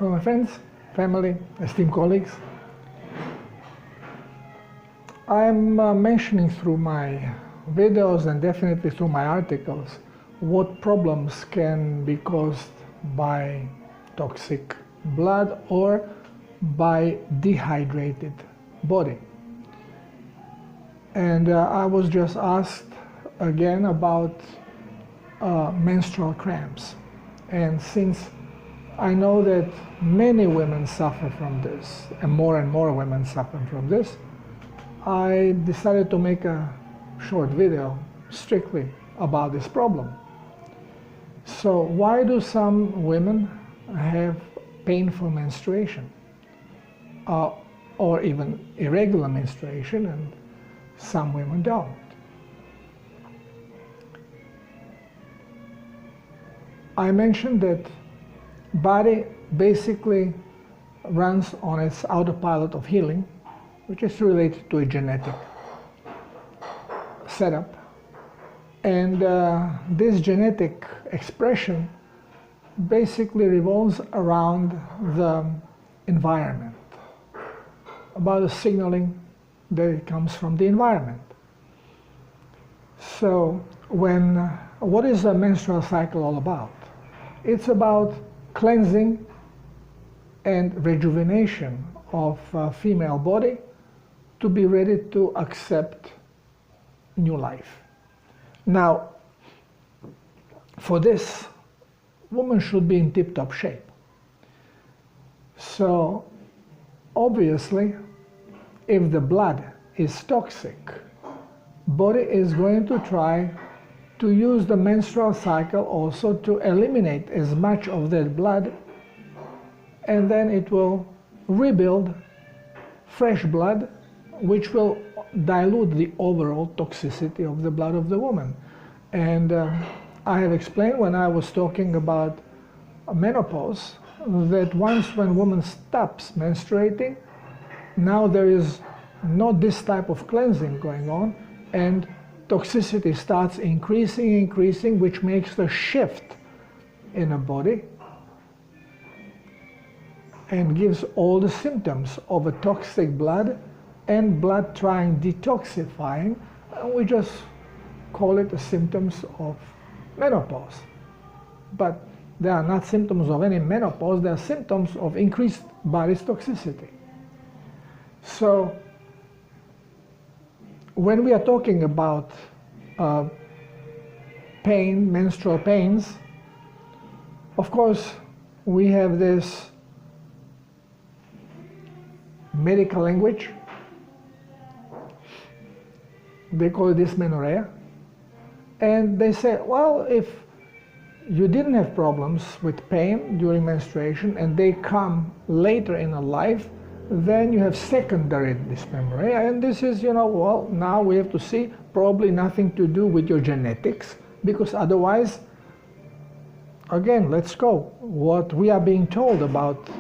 Hello my friends, family, esteemed colleagues. I'm mentioning through my videos and definitely through my articles what problems can be caused by toxic blood or by dehydrated body. And I was just asked again about menstrual cramps. And since I know that many women suffer from this, and more women suffer from this, I decided to make a short video strictly about this problem. So why do some women have painful menstruation or even irregular menstruation, and some women don't? I mentioned that body basically runs on its autopilot of healing, which is related to a genetic setup. And this genetic expression basically revolves around the environment, about the signaling that comes from the environment. So what is a menstrual cycle all about? It's about cleansing and rejuvenation of female body to be ready to accept new life. Now, for this, woman should be in tip-top shape. So, obviously, if the blood is toxic, body is going to try to use the menstrual cycle also to eliminate as much of that blood, and then it will rebuild fresh blood, which will dilute the overall toxicity of the blood of the woman. And I have explained when I was talking about menopause that once when woman stops menstruating, now there is not this type of cleansing going on, and toxicity starts increasing, which makes the shift in a body and gives all the symptoms of a toxic blood and blood trying detoxifying. We just call it the symptoms of menopause. But they are not symptoms of any menopause, they are symptoms of increased body's toxicity. So when we are talking about pain, menstrual pains, of course we have this medical language. They call it dysmenorrhea. And they say, well, if you didn't have problems with pain during menstruation and they come later in a life, then you have secondary dysmenorrhea. And this is, well, now we have to see, probably nothing to do with your genetics, because otherwise, again, let's go. What we are being told about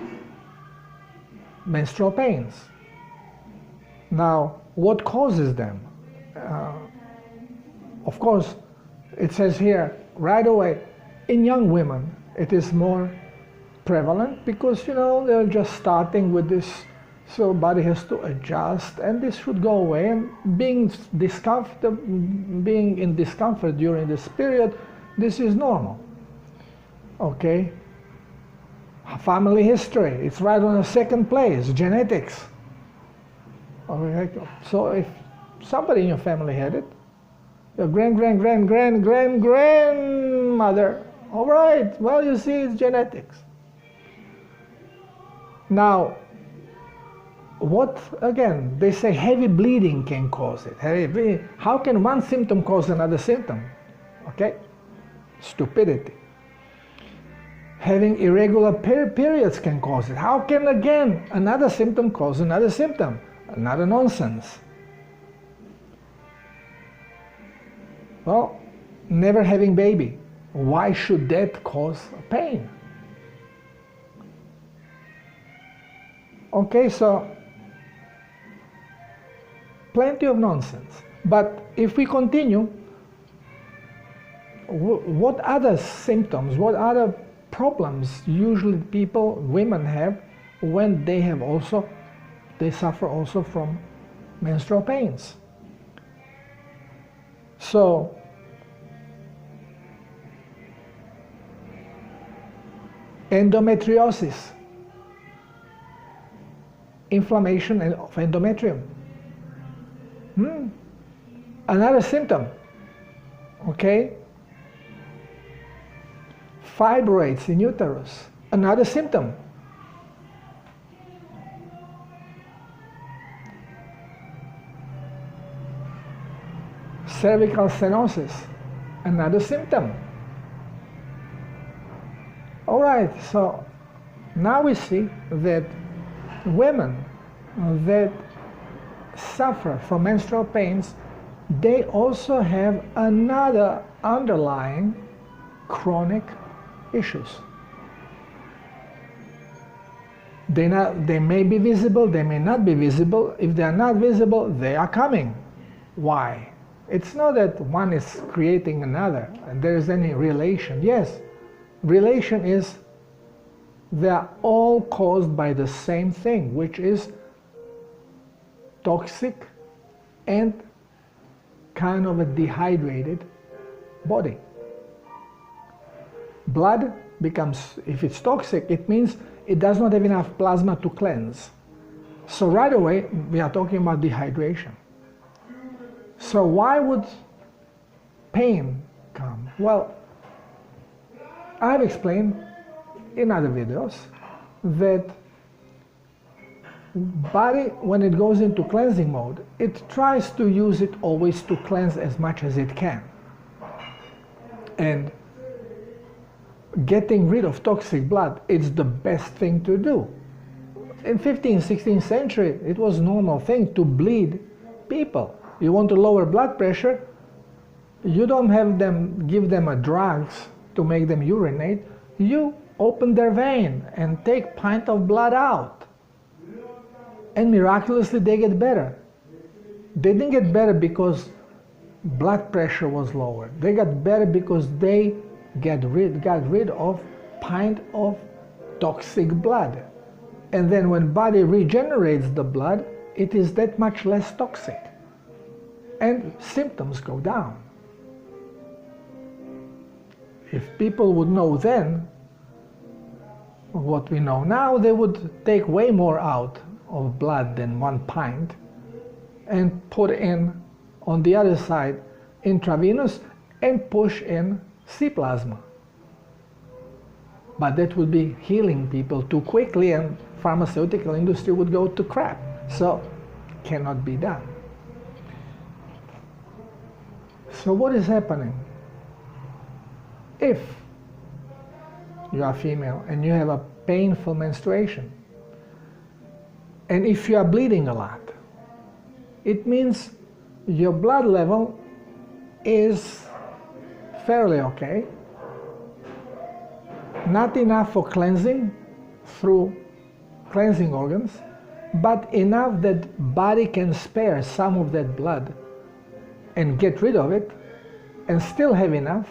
menstrual pains. Now, what causes them? Of course, it says here right away, in young women, it is more prevalent because, they're just starting with this, so body has to adjust, and this should go away. And being in discomfort during this period, this is normal. Okay? Family history, it's right on the second place, genetics. Okay. So if somebody in your family had it, your grandmother, all right, well, you see, it's genetics. Now, again, they say heavy bleeding can cause it. Heavy bleeding. How can one symptom cause another symptom? Okay? Stupidity. Having irregular periods can cause it. How can, again, another symptom cause another symptom? Another nonsense. Well, never having baby. Why should that cause pain? Okay, so plenty of nonsense. But if we continue, what other symptoms, what other problems usually women have when they suffer also from menstrual pains. So endometriosis, inflammation of endometrium. Another symptom, okay? Fibroids in uterus, another symptom. Cervical stenosis, another symptom. All right, so now we see that women that suffer from menstrual pains, they also have another underlying chronic issues. They may be visible, they may not be visible. If they are not visible, they are coming. Why? It's not that one is creating another and there is any relation. Yes, relation is they are all caused by the same thing, which is toxic and kind of a dehydrated body. Blood becomes, if it's toxic, it means it does not have enough plasma to cleanse. So right away, we are talking about dehydration. So why would pain come? Well, I've explained in other videos that body, when it goes into cleansing mode, it tries to use it always to cleanse as much as it can. And getting rid of toxic blood is the best thing to do. In 15th, 16th century, it was a normal thing to bleed people. You want to lower blood pressure, you don't give them a drugs to make them urinate. You open their vein and take pint of blood out. And miraculously they get better. They didn't get better because blood pressure was lower. They got better because they got rid of pint of toxic blood. And then when body regenerates the blood, it is that much less toxic. And symptoms go down. If people would know then what we know now, they would take way more out of blood than 1 pint and put in on the other side intravenous and push in C plasma. But that would be healing people too quickly and pharmaceutical industry would go to crap. So cannot be done. So what is happening? If you are female and you have a painful menstruation, and if you are bleeding a lot, it means your blood level is fairly okay, not enough for cleansing through cleansing organs, but enough that body can spare some of that blood and get rid of it, and still have enough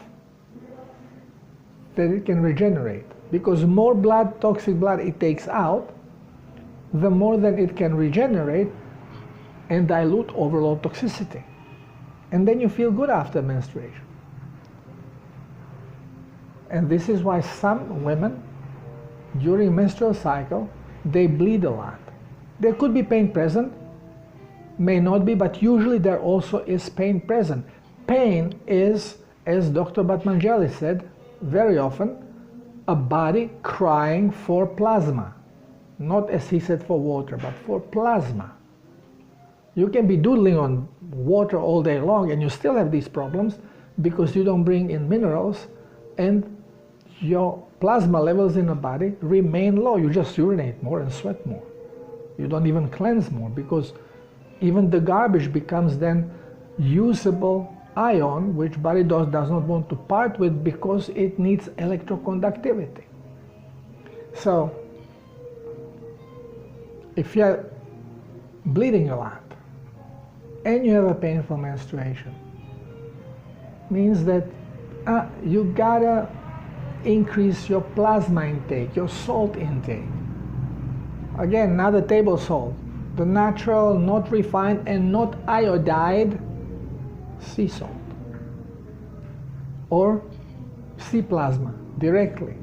that it can regenerate. Because more blood, toxic blood it takes out, the more that it can regenerate and dilute overall toxicity. And then you feel good after menstruation. And this is why some women during menstrual cycle, they bleed a lot. There could be pain present, may not be, but usually there also is pain present. Pain is, as Dr. Batmangeli said, very often, a body crying for plasma. Not, as he said, for water, but for plasma. You can be doodling on water all day long and you still have these problems because you don't bring in minerals and your plasma levels in the body remain low. You just urinate more and sweat more. You don't even cleanse more because even the garbage becomes then usable ion, which body does not want to part with because it needs electroconductivity. So if you're bleeding a lot and you have a painful menstruation, means that you gotta increase your plasma intake, your salt intake. Again, not the table salt, the natural, not refined and not iodized sea salt or sea plasma directly.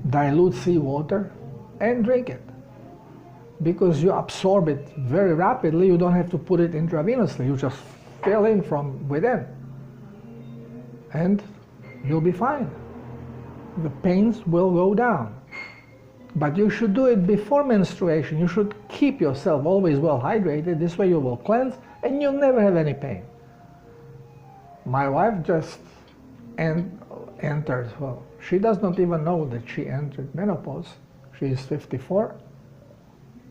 Dilute seawater and drink it, because you absorb it very rapidly. You don't have to put it intravenously, you just fill in from within and you'll be fine. The pains will go down. But you should do it before menstruation. You should keep yourself always well hydrated. This way you will cleanse and you'll never have any pain. My wife just entered, well, she does not even know that she entered menopause. She is 54.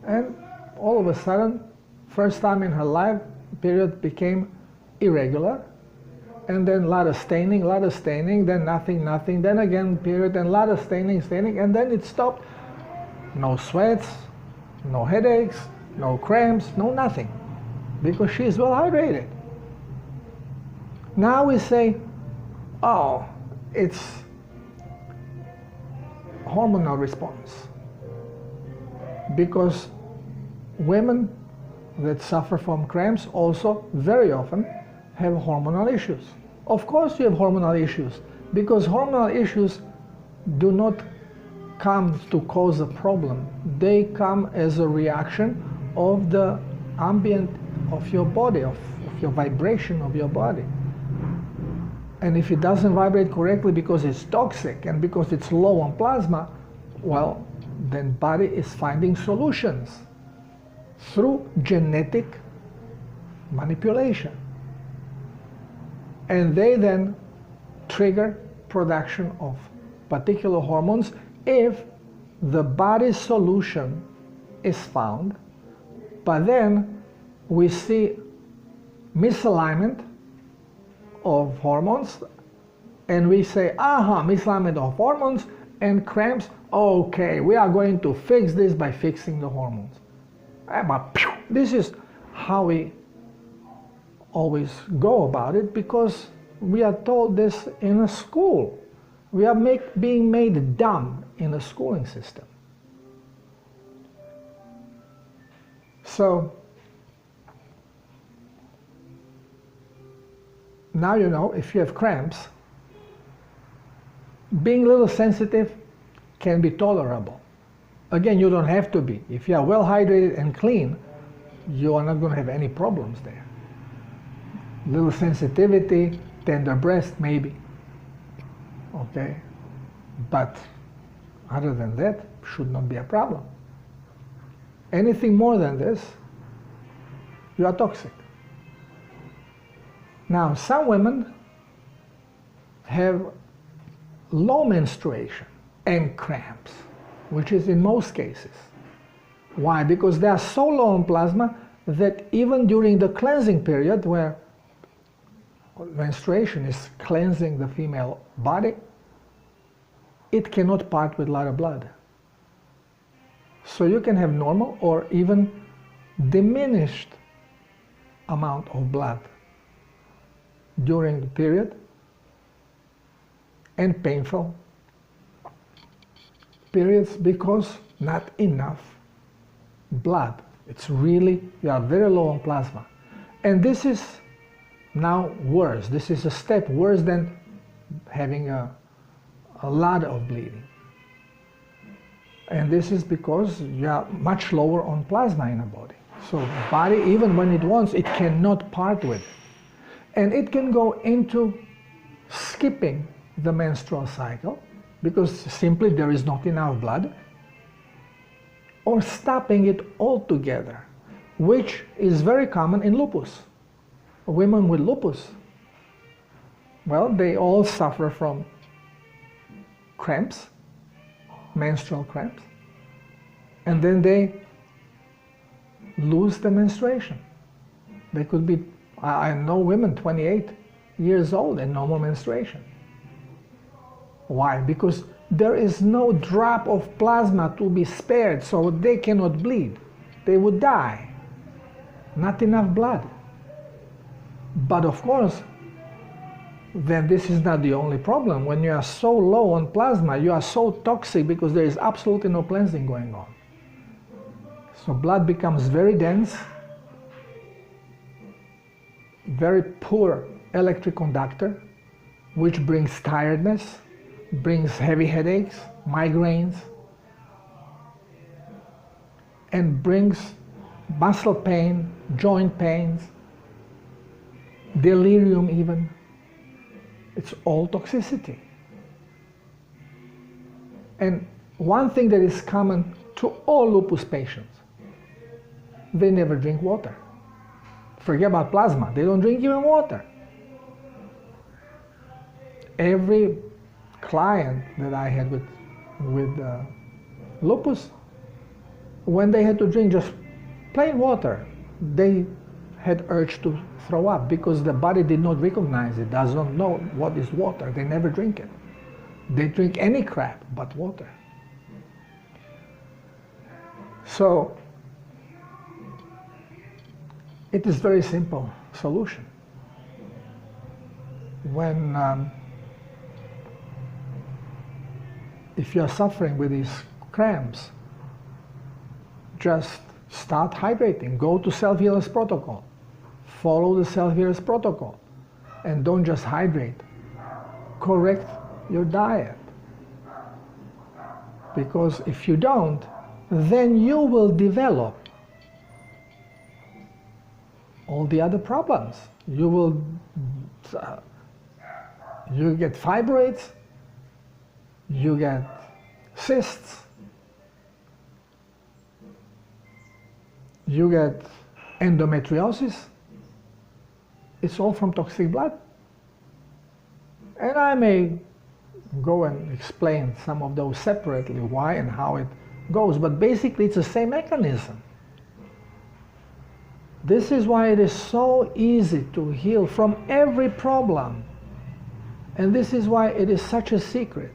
And all of a sudden, first time in her life, period became irregular. And then a lot of staining, then nothing, then again period, and a lot of staining, and then it stopped. No sweats, no headaches, no cramps, no nothing, because she is well hydrated. Now we say, oh, it's hormonal response, because women that suffer from cramps also very often have hormonal issues. Of course you have hormonal issues, because hormonal issues do not come to cause a problem. They come as a reaction of the ambient of your body, of your vibration of your body. And if it doesn't vibrate correctly because it's toxic and because it's low on plasma, well, then body is finding solutions through genetic manipulation. And they then trigger production of particular hormones if the body's solution is found. But then we see misalignment of hormones and we say, aha, misalignment of hormones and cramps, okay, we are going to fix this by fixing the hormones. But this is how we always go about it, because we are told this in a school. We are being made dumb in a schooling system. So now you know, if you have cramps, being a little sensitive can be tolerable. Again, you don't have to be. If you are well hydrated and clean, you are not going to have any problems there. Little sensitivity, tender breast, maybe. Okay? But other than that, should not be a problem. Anything more than this, you are toxic. Now, some women have low menstruation and cramps, which is in most cases. Why? Because they are so low in plasma that even during the cleansing period, where menstruation is cleansing the female body, it cannot part with a lot of blood. So you can have normal or even diminished amount of blood during the period, and painful periods because not enough blood. It's really, you are very low on plasma. And this is now worse. This is a step worse than having a lot of bleeding. And this is because you are much lower on plasma in the body. So the body, even when it wants, it cannot part with it. And it can go into skipping the menstrual cycle because simply there is not enough blood, or stopping it altogether, which is very common in lupus. Women with lupus, well, they all suffer from cramps, menstrual cramps, and then they lose the menstruation. They could be, I know women 28 years old and no more menstruation. Why? Because there is no drop of plasma to be spared, so they cannot bleed. They would die. Not enough blood. But of course, then this is not the only problem. When you are so low on plasma, you are so toxic because there is absolutely no cleansing going on. So blood becomes very dense, very poor electric conductor, which brings tiredness, brings heavy headaches, migraines, and brings muscle pain, joint pains, delirium even. It's all toxicity. And one thing that is common to all lupus patients, they never drink water. Forget about plasma, they don't drink even water. Every client that I had with lupus, when they had to drink just plain water, they had urge to throw up because the body did not recognize it, does not know what is water. They never drink it. They drink any crap but water. So it is very simple solution. When if you are suffering with these cramps, just start hydrating. Go to self-healers protocol. Follow the self-healers protocol. And don't just hydrate. Correct your diet. Because if you don't, then you will develop all the other problems. You will you get fibroids, you get cysts, you get endometriosis. It's all from toxic blood. And I may go and explain some of those separately, why and how it goes, but basically it's the same mechanism. This is why it is so easy to heal from every problem. And this is why it is such a secret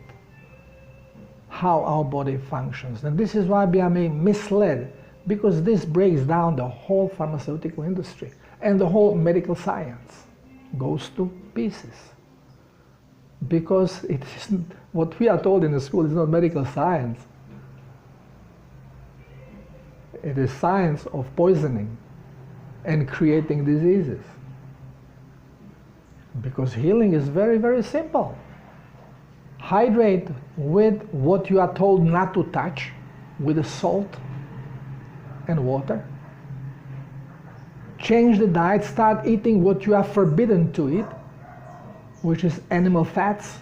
how our body functions. And this is why we are misled, because this breaks down the whole pharmaceutical industry, and the whole medical science goes to pieces. Because it isn't, what we are told in the school is not medical science. It is science of poisoning and creating diseases. Because healing is very, very simple. Hydrate with what you are told not to touch, with the salt and water. Change the diet, start eating what you are forbidden to eat, which is animal fats.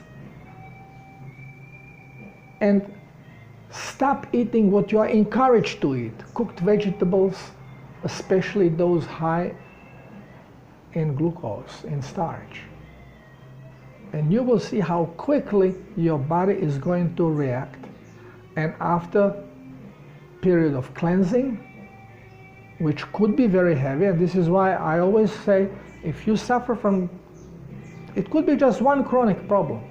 And stop eating what you are encouraged to eat, cooked vegetables, especially those high in glucose, in starch. And you will see how quickly your body is going to react. And after period of cleansing, which could be very heavy, and this is why I always say, if you suffer from, it could be just one chronic problem.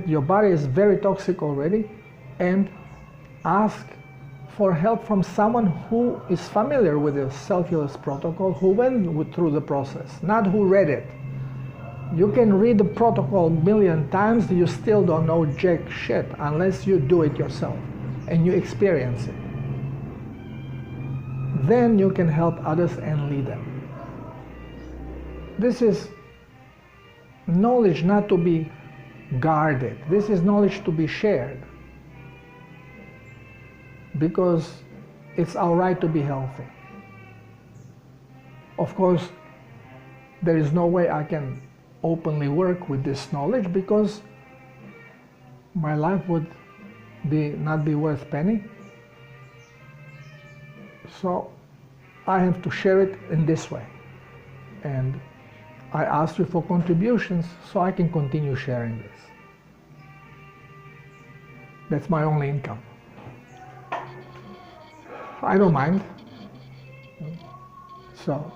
Your body is very toxic already, and ask for help from someone who is familiar with the self-healers protocol, who went through the process, not who read it. You can read the protocol a million times, you still don't know jack shit unless you do it yourself and you experience it. Then you can help others and lead them. This is knowledge not to be guarded. This is knowledge to be shared. Because it's our right to be healthy. Of course, there is no way I can openly work with this knowledge because my life would not be worth a penny. So I have to share it in this way. And I ask you for contributions so I can continue sharing this. That's my only income. I don't mind. So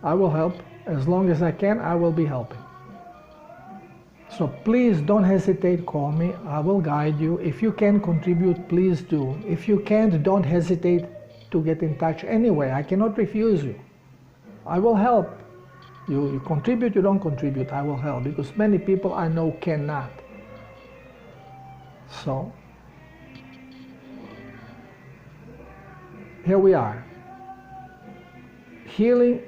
I will help. As long as I can, I will be helping. So please don't hesitate, call me. I will guide you. If you can contribute, please do. If you can't, don't hesitate to get in touch anyway. I cannot refuse you. I will help You contribute, you don't contribute, I will help, because many people I know cannot. So, here we are. Healing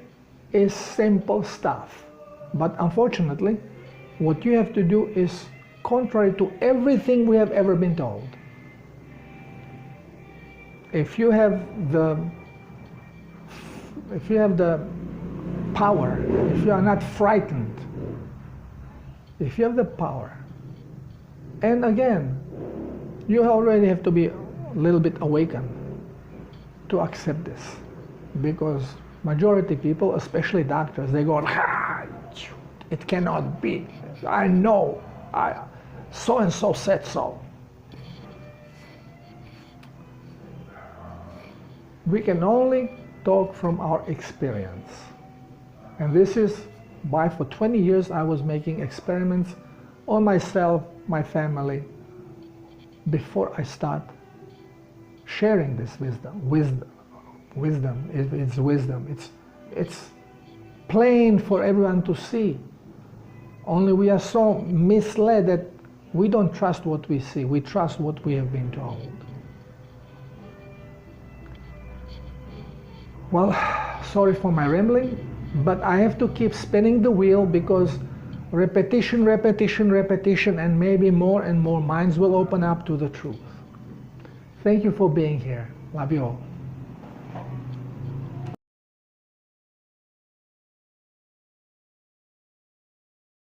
is simple stuff, but unfortunately, what you have to do is contrary to everything we have ever been told. If you have the power, if you are not frightened, if you have the power, and again, you already have to be a little bit awakened to accept this, because majority people, especially doctors, they go, ah, it cannot be. I know, so and so said so. We can only talk from our experience. And this is why for 20 years I was making experiments on myself, my family, before I start sharing this wisdom. It's wisdom. It's plain for everyone to see. Only we are so misled that we don't trust what we see. We trust what we have been told. Well, sorry for my rambling, but I have to keep spinning the wheel, because repetition, and maybe more and more minds will open up to the truth. Thank you for being here. Love you all.